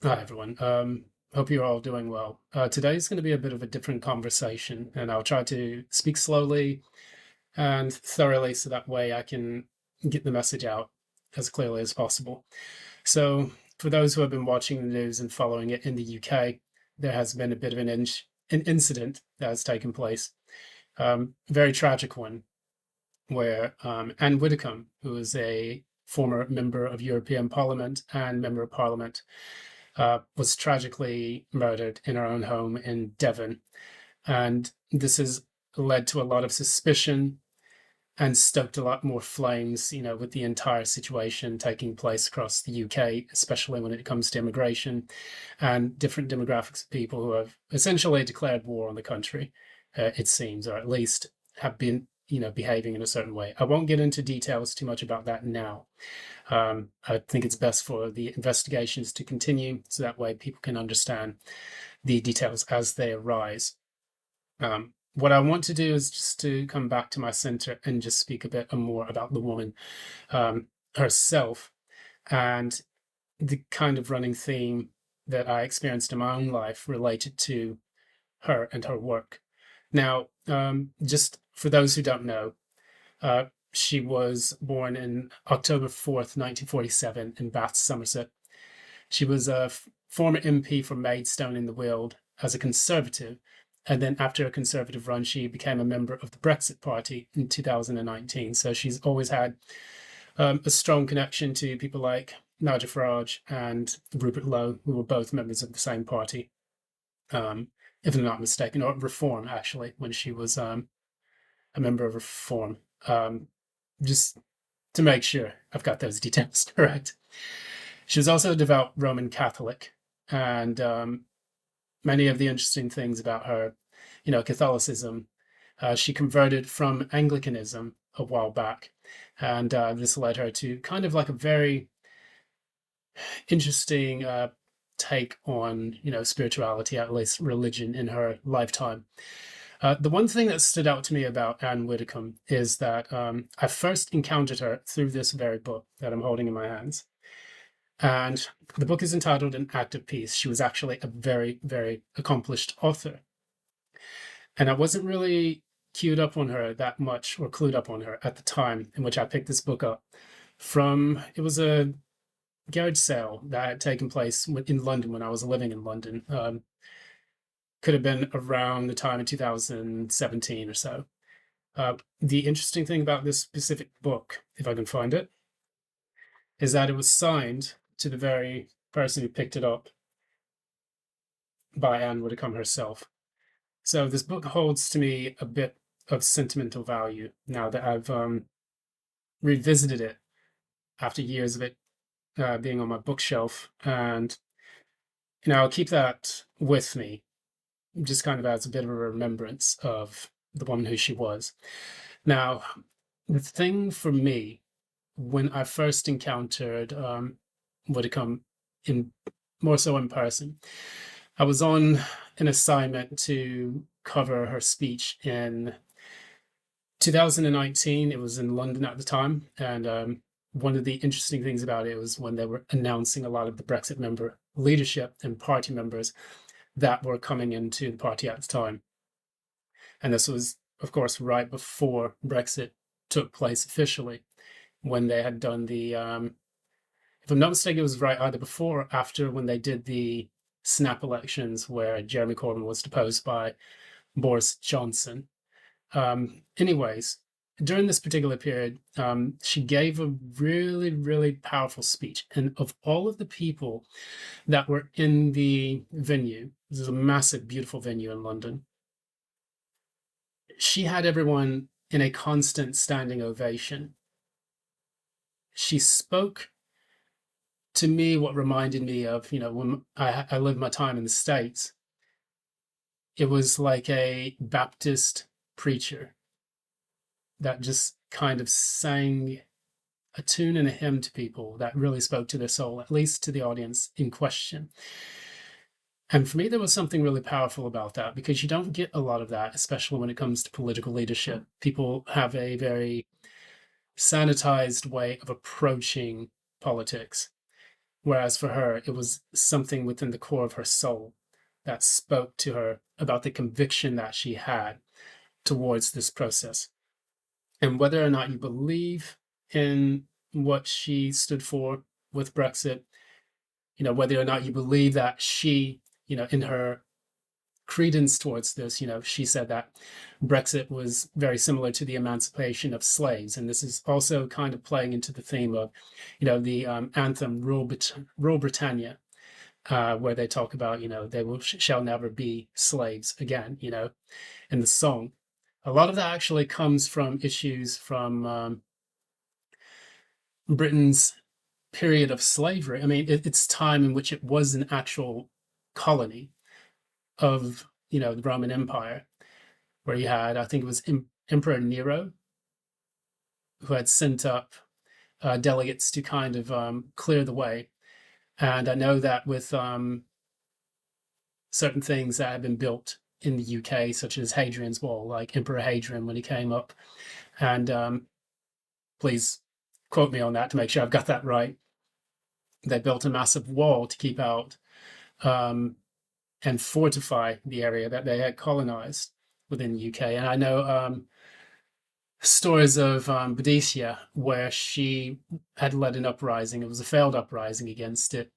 Hi, everyone. Hope you're all doing well. Today's going to be a bit of a different conversation, and I'll try to speak slowly and thoroughly so that way I can get the message out as clearly as possible. So, for those who have been watching the news and following it in the UK, there has been a bit of an incident that has taken place, very tragic one, where Ann Widdecombe, who is a former member of European Parliament and member of Parliament, was tragically murdered in her own home in Devon. And this has led to a lot of suspicion and stoked a lot more flames, with the entire situation taking place across the UK, especially when it comes to immigration and different demographics of people who have essentially declared war on the country, it seems, or at least have been, behaving in a certain way. I won't get into details too much about that now. I think it's best for the investigations to continue so that way people can understand the details as they arise. What I want to do is just to come back to my center and just speak a bit more about the woman herself and the kind of running theme that I experienced in my own life related to her and her work. Now, just for those who don't know, uh, she was born in October 4th, 1947, in Bath, Somerset. She was a former MP for Maidstone in the Weald as a Conservative, and then after a Conservative run, she became a member of the Brexit Party in 2019. So she's always had a strong connection to people like Nigel Farage and Rupert Lowe, who were both members of the same party, if I'm not mistaken, or Reform, actually, when she was a member of Reform. Just to make sure I've got those details correct. She was also a devout Roman Catholic, and many of the interesting things about her, Catholicism, she converted from Anglicanism a while back, and this led her to kind of like a very interesting take on, spirituality, at least religion, in her lifetime. The one thing that stood out to me about Ann Widdecombe is that I first encountered her through this very book that I'm holding in my hands. And the book is entitled An Act of Peace. She was actually a very, very accomplished author. And I wasn't really queued up on her that much, or clued up on her at the time in which I picked this book up from. It was a garage sale that had taken place in London when I was living in London. Could have been around the time of 2017 or so. The interesting thing about this specific book, if I can find it, is that it was signed to the very person who picked it up by Ann Widdecombe herself. So this book holds to me a bit of sentimental value now that I've revisited it after years of it being on my bookshelf. And, I'll keep that with me just kind of as a bit of a remembrance of the woman who she was. Now, the thing for me, when I first encountered Widdecombe more so in person, I was on an assignment to cover her speech in 2019. It was in London at the time, and one of the interesting things about it was when they were announcing a lot of the Brexit member leadership and party members that were coming into the party at the time. And this was, of course, right before Brexit took place officially, when they had done the, if I'm not mistaken, it was right either before or after when they did the snap elections where Jeremy Corbyn was deposed by Boris Johnson. Anyways, during this particular period, she gave a really, really powerful speech. And of all of the people that were in the venue, this is a massive, beautiful venue in London, she had everyone in a constant standing ovation. She spoke to me what reminded me of, when I lived my time in the States. It was like a Baptist preacher that just kind of sang a tune and a hymn to people that really spoke to their soul, at least to the audience in question. And for me, there was something really powerful about that, because you don't get a lot of that, especially when it comes to political leadership. People have a very sanitized way of approaching politics. Whereas for her, it was something within the core of her soul that spoke to her about the conviction that she had towards this process. And whether or not you believe in what she stood for with Brexit, whether or not you believe that she, in her credence towards this, she said that Brexit was very similar to the emancipation of slaves. And this is also kind of playing into the theme of, the anthem Rule Britannia, where they talk about, they shall never be slaves again, in the song. A lot of that actually comes from issues from Britain's period of slavery. I mean, it's time in which it was an actual colony of, the Roman Empire, where you had, I think it was Emperor Nero, who had sent up delegates to kind of clear the way. And I know that with certain things that have been built in the UK, such as Hadrian's Wall, like Emperor Hadrian when he came up, and please quote me on that to make sure I've got that right. They built a massive wall to keep out and fortify the area that they had colonized within the UK. And I know stories of Boudicia, where she had led an uprising. It was a failed uprising against it,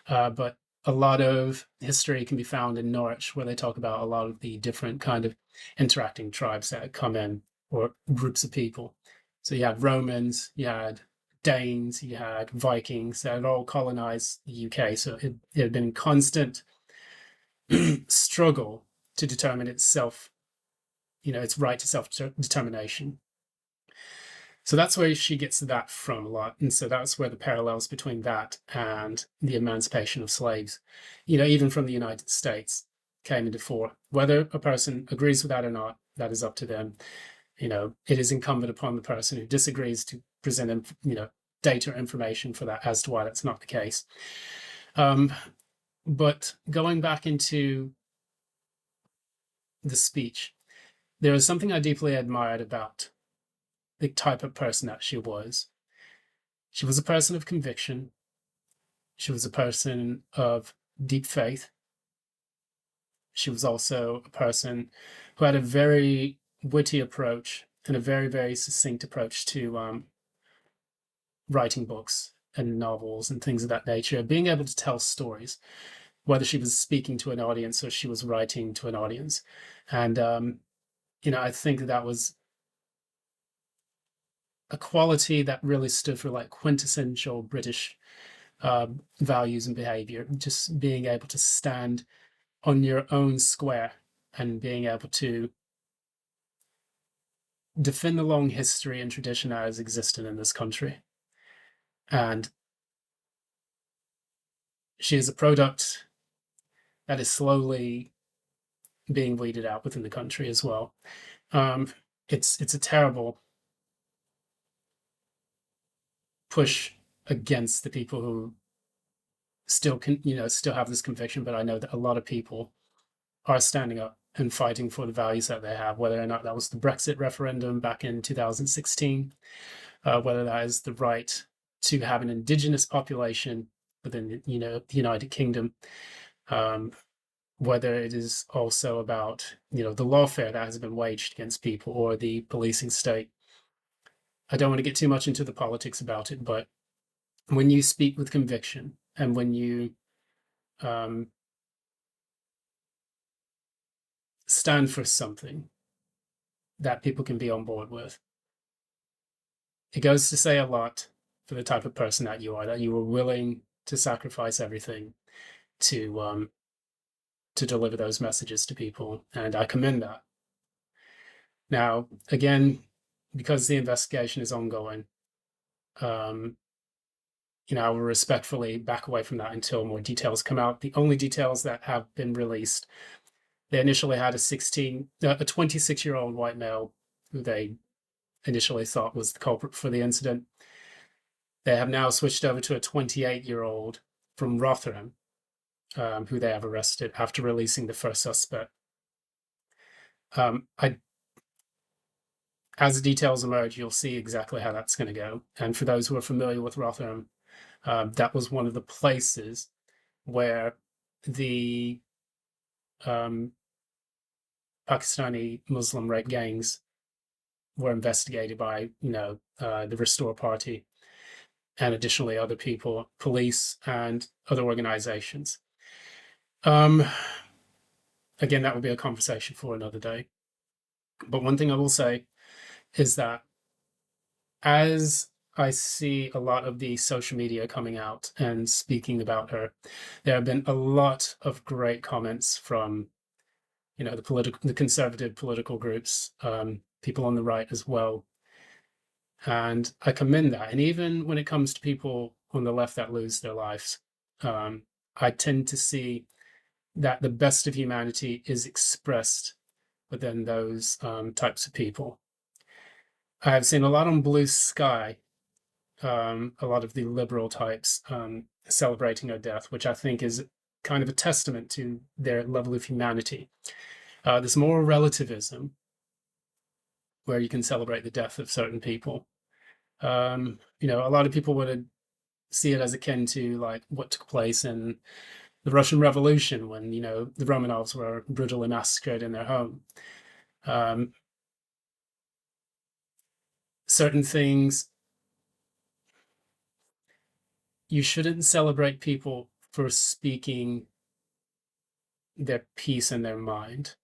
but a lot of history can be found in Norwich, where they talk about a lot of the different kind of interacting tribes that had come in, or groups of people. So you had Romans, you had Danes, you had Vikings that had all colonized the UK. So it had been constant struggle to determine itself, its right to self-determination. So that's where she gets that from a lot. And so that's where the parallels between that and the emancipation of slaves, even from the United States, came into fore. Whether a person agrees with that or not, that is up to them. It is incumbent upon the person who disagrees to present, data or information for that as to why that's not the case. But going back into the speech, there was something I deeply admired about the type of person that she was. She was a person of conviction. She was a person of deep faith. She was also a person who had a very witty approach and a very, very succinct approach to writing books and novels and things of that nature, being able to tell stories, whether she was speaking to an audience or she was writing to an audience. And, I think that was a quality that really stood for like quintessential British values and behavior, just being able to stand on your own square and being able to defend the long history and tradition that has existed in this country. And she is a product that is slowly being weeded out within the country as well. It's a terrible push against the people who still have this conviction, but I know that a lot of people are standing up and fighting for the values that they have, whether or not that was the Brexit referendum back in 2016, whether that is the right to have an indigenous population within the United Kingdom, whether it is also about the lawfare that has been waged against people or the policing state. I don't want to get too much into the politics about it, but when you speak with conviction and when you stand for something that people can be on board with, it goes to say a lot for the type of person that you are willing to sacrifice everything to deliver those messages to people. And I commend that. Now, again, because the investigation is ongoing, I will respectfully back away from that until more details come out. The only details that have been released, they initially had a 26-year-old white male who they initially thought was the culprit for the incident. They have now switched over to a 28-year-old from Rotherham, who they have arrested after releasing the first suspect. As the details emerge, you'll see exactly how that's going to go. And for those who are familiar with Rotherham, That was one of the places where the Pakistani Muslim rape gangs were investigated by, the Restore Party, and additionally other people, police and other organizations. Again, that would be a conversation for another day. But one thing I will say is that as I see a lot of the social media coming out and speaking about her, there have been a lot of great comments from, the conservative political groups, people on the right as well. And I commend that. And even when it comes to people on the left that lose their lives, I tend to see that the best of humanity is expressed within those types of people. I have seen a lot on Blue Sky, a lot of the liberal types celebrating her death, which I think is kind of a testament to their level of humanity. There's moral relativism where you can celebrate the death of certain people. A lot of people would see it as akin to like what took place in the Russian Revolution when, the Romanovs were brutally massacred in their home. Certain things, you shouldn't celebrate people for speaking their peace in their mind.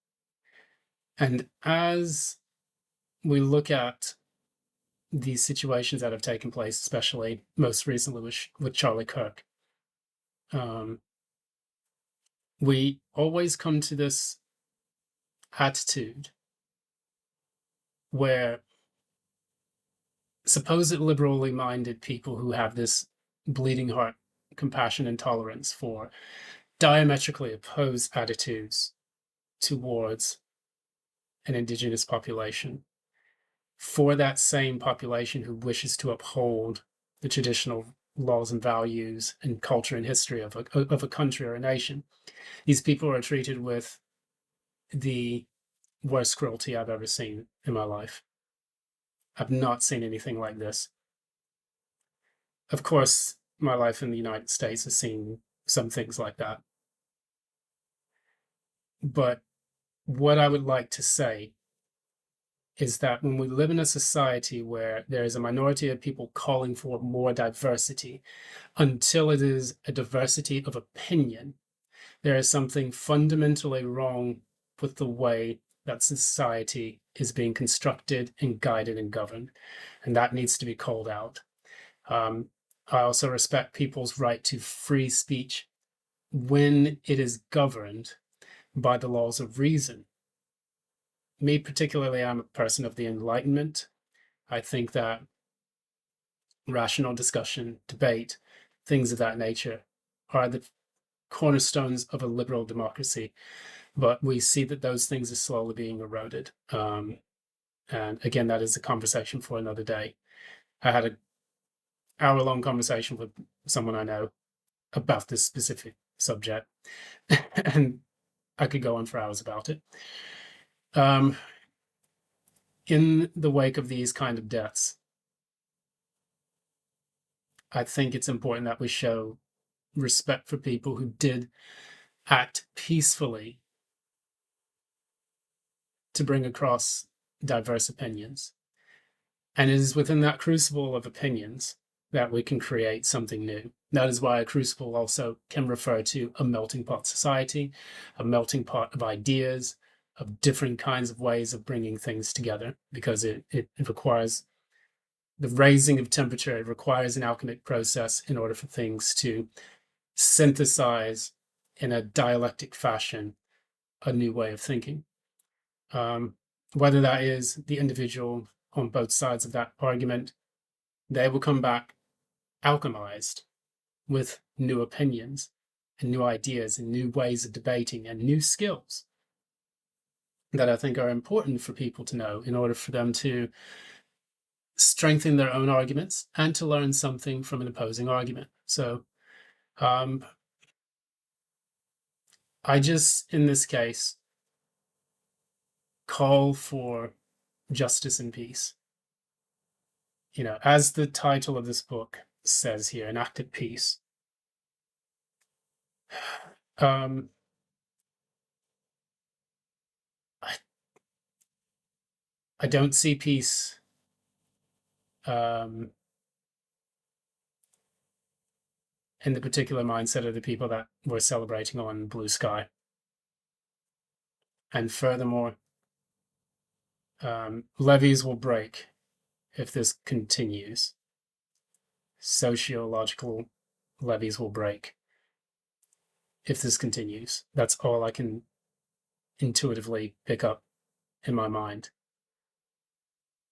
And as we look at these situations that have taken place, especially most recently with Charlie Kirk, we always come to this attitude where supposed liberally minded people who have this bleeding heart, compassion, and tolerance for diametrically opposed attitudes towards an indigenous population, for that same population who wishes to uphold the traditional laws and values and culture and history of a country or a nation, these people are treated with the worst cruelty I've ever seen in my life. I've not seen anything like this. Of course, my life in the United States has seen some things like that. But what I would like to say is that when we live in a society where there is a minority of people calling for more diversity, until it is a diversity of opinion, there is something fundamentally wrong with the way that society is being constructed and guided and governed. And that needs to be called out. I also respect people's right to free speech when it is governed by the laws of reason. Me particularly, I'm a person of the Enlightenment. I think that rational discussion, debate, things of that nature are the cornerstones of a liberal democracy. But we see that those things are slowly being eroded. And again, that is a conversation for another day. I had an hour-long conversation with someone I know about this specific subject, and I could go on for hours about it. In the wake of these kind of deaths, I think it's important that we show respect for people who did act peacefully to bring across diverse opinions. And it is within that crucible of opinions that we can create something new. That is why a crucible also can refer to a melting pot society, a melting pot of ideas, of different kinds of ways of bringing things together, because it requires the raising of temperature. It requires an alchemic process in order for things to synthesize in a dialectic fashion a new way of thinking. Whether that is the individual on both sides of that argument, they will come back alchemized with new opinions and new ideas and new ways of debating and new skills that I think are important for people to know in order for them to strengthen their own arguments and to learn something from an opposing argument. So I just, in this case, call for justice and peace. As the title of this book says here, an act at peace. I don't see peace in the particular mindset of the people that we're celebrating on Blue Sky. And furthermore, levees will break if this continues. Sociological levees will break if this continues. That's all I can intuitively pick up in my mind.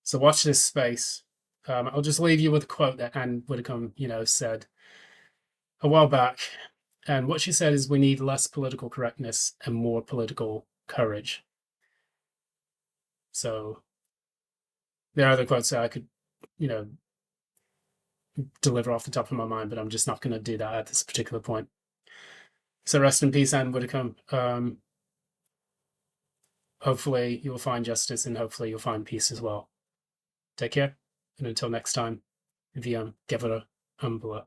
So watch this space. I'll just leave you with a quote that Ann Widdecombe, said a while back. And what she said is, we need less political correctness and more political courage. So there are other quotes that I could, deliver off the top of my mind, but I'm just not going to do that at this particular point. So rest in peace, Ann Widdecombe. Hopefully you'll find justice, and hopefully you'll find peace as well. Take care, and until next time, VIAM, GEVURAH, AMBULO.